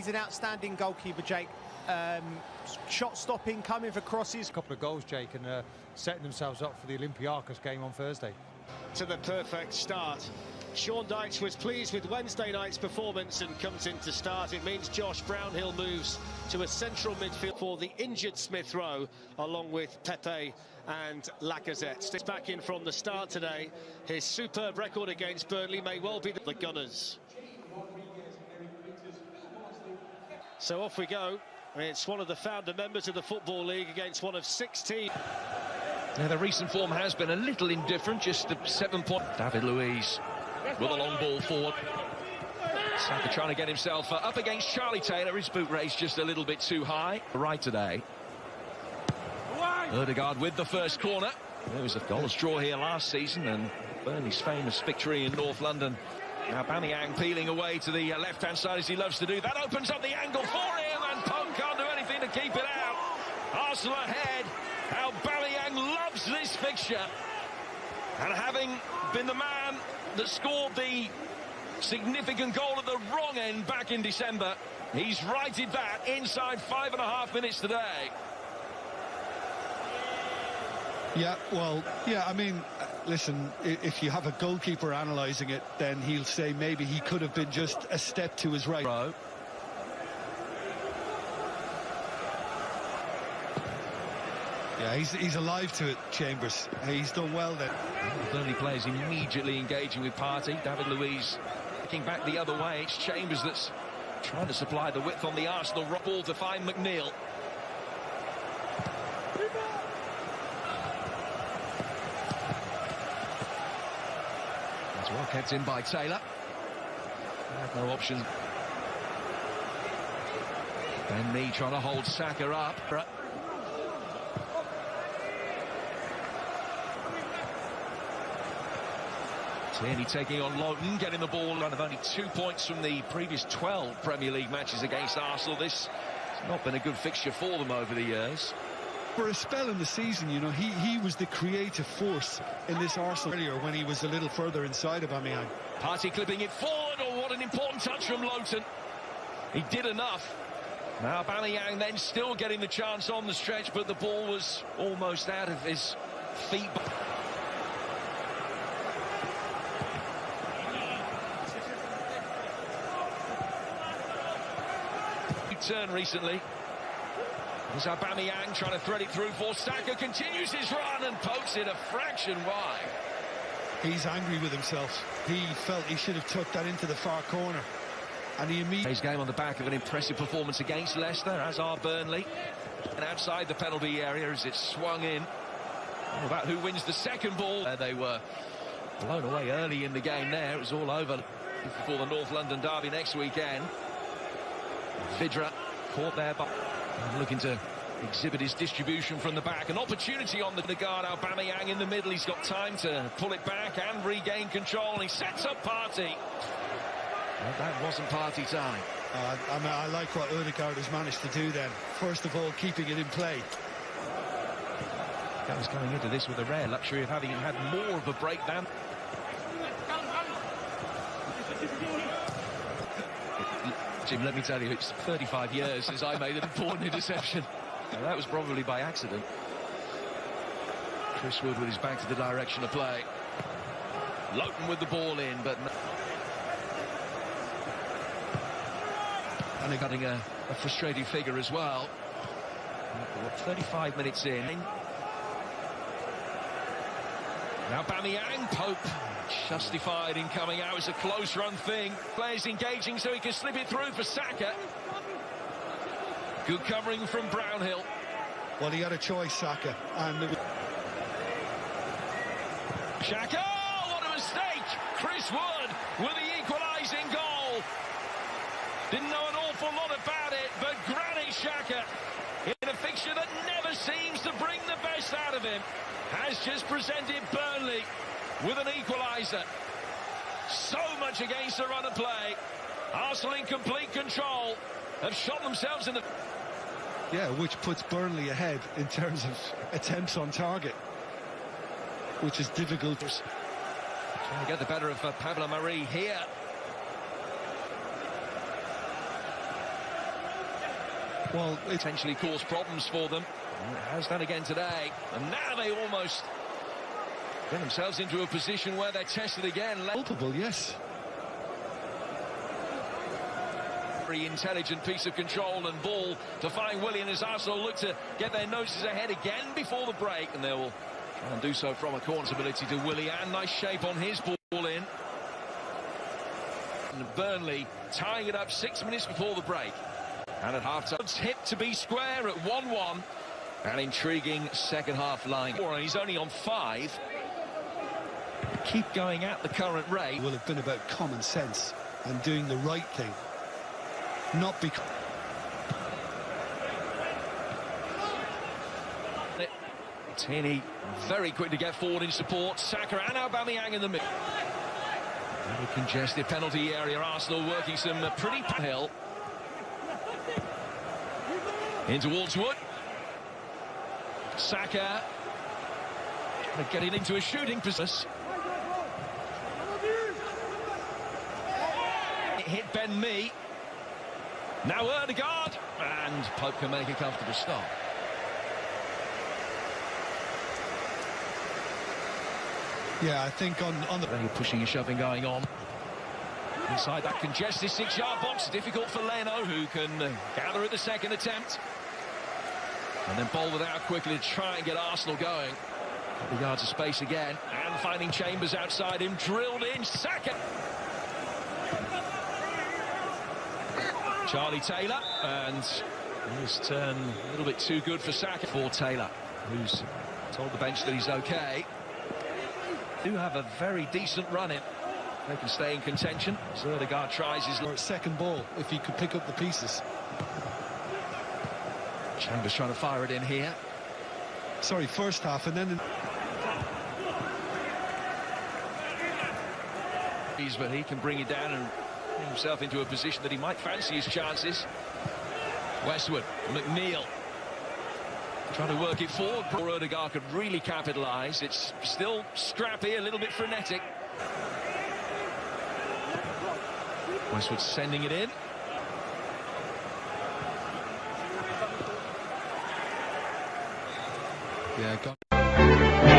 He's an outstanding goalkeeper, Jake. Shot stopping, coming for crosses. A couple of goals, Jake, and setting themselves up for the Olympiacos game on Thursday. To the perfect start. Sean Dyche was pleased with Wednesday night's performance and comes in to start. It means Josh Brownhill moves to a central midfield for the injured Smith Rowe, along with Pepe and Lacazette. Sticks back in from the start today. His superb record against Burnley may well be the Gunners. So off we go. It's one of the founder members of the Football League against one of 6 teams. Now, the recent form has been a little indifferent, just a 7-point. David Luiz with a long ball forward. Saka trying to get himself up against Charlie Taylor. His boot raised just a little bit too high. Right today. Ødegaard with the first corner. There was a goalless draw here last season, and Burnley's famous victory in North London. Now Aubameyang peeling away to the left-hand side as he loves to do. That opens up the angle for him, and Pope can't do anything to keep it out. Arsenal ahead. Aubameyang loves this fixture, and having been the man that scored the significant goal at the wrong end back in December, he's righted that inside 5.5 minutes today. Yeah, well, yeah, I mean, listen, if you have a goalkeeper analysing it, then he'll say maybe he could have been just a step to his right. Yeah, he's alive to it, Chambers. He's done well then. Burnley players immediately engaging with Partey. David Luiz looking back the other way. It's Chambers that's trying to supply the width on the Arsenal ball to find McNeil. It's well kept in by Taylor. No option. Ben Mee trying to hold Saka up. Tierney taking on Loughton, getting the ball out of only 2 points from the previous 12 Premier League matches against Arsenal. This has not been a good fixture for them over the years. For a spell in the season, you know, he was the creative force in this Arsenal earlier when he was a little further inside of Aubameyang. Partey clipping it forward. Oh, what an important touch from Loughton. He did enough. Now Aubameyang then still getting the chance on the stretch, but the ball was almost out of his feet. Turn recently. There's Aubameyang trying to thread it through for Saka, continues his run and pokes it a fraction wide. He's angry with himself. He felt he should have tucked that into the far corner, and he immediately... His game on the back of an impressive performance against Leicester, as are Burnley, and outside the penalty area as it swung in. All about who wins the second ball. They were blown away early in the game there. It was all over before the North London derby next weekend. Vidra caught there, but looking to exhibit his distribution from the back. An opportunity on the guard. Aubameyang in the middle. He's got time to pull it back and regain control. And he sets up Partey. Well, that wasn't Partey time. I mean, I like what Ødegaard has managed to do then. First of all, keeping it in play. That was coming into this with a rare luxury of having had more of a break than... Jim, let me tell you, it's 35 years since I made an important interception. Now, that was probably by accident. Chris Wood with his back to the direction of play. Loughton with the ball in, but... And they're cutting a frustrated figure as well. 35 minutes in. Now Aubameyang, Pope justified in coming out. It's a close run thing. Players engaging so he can slip it through for Saka. Good covering from Brownhill. Well, he had a choice, Saka. And Xhaka, oh, what a mistake! Chris Wood with the equalising goal. Didn't know an awful lot about it, but Granit Xhaka, in a fixture that never seems to bring the best out of him, has just presented Burnley with an equaliser. So much against the run of play. Arsenal in complete control have shot themselves in the... Yeah, which puts Burnley ahead in terms of attempts on target, which is difficult. Trying to get the better of Pablo Mari here. Well, it potentially caused problems for them. And it has done again today. And now they almost get themselves into a position where they're tested again. culpable, yes. Very intelligent piece of control and ball to find Willian as Arsenal look to get their noses ahead again before the break, and they will try and do so from a corner's ability to Willian. Nice shape on his ball in. And Burnley tying it up 6 minutes before the break. And at half-time, it's hit to be square at 1-1. An intriguing second half line. And he's only on 5. Keep going at the current rate. It will have been about common sense and doing the right thing. Not because... Tierney very quick to get forward in support. Saka and Aubameyang in the middle. Very congested penalty area. Arsenal working some pretty hill. In towards Wood. Saka getting into a shooting position. It hit Ben Mee. Now Ødegaard, and Pope can make a comfortable stop. Yeah, I think on the... Very pushing and shoving going on. Inside that congested 6-yard box, difficult for Leno, who can gather at the second attempt. And then bowl without quickly to try and get Arsenal going. Couple of yards of space again, and finding Chambers outside him, drilled in, Saka. Charlie Taylor, and this turn a little bit too good for Saka. For Taylor, who's told the bench that he's okay. Do have a very decent run in. They can stay in contention. Ødegaard tries his... Or second ball, if he could pick up the pieces. Chambers trying to fire it in here. Sorry, first half, and then... But he can bring it down and bring himself into a position that he might fancy his chances. Westwood, McNeil trying to work it forward. Ødegaard could really capitalise. It's still scrappy, a little bit frenetic. Westwood sending it in. Yeah, got...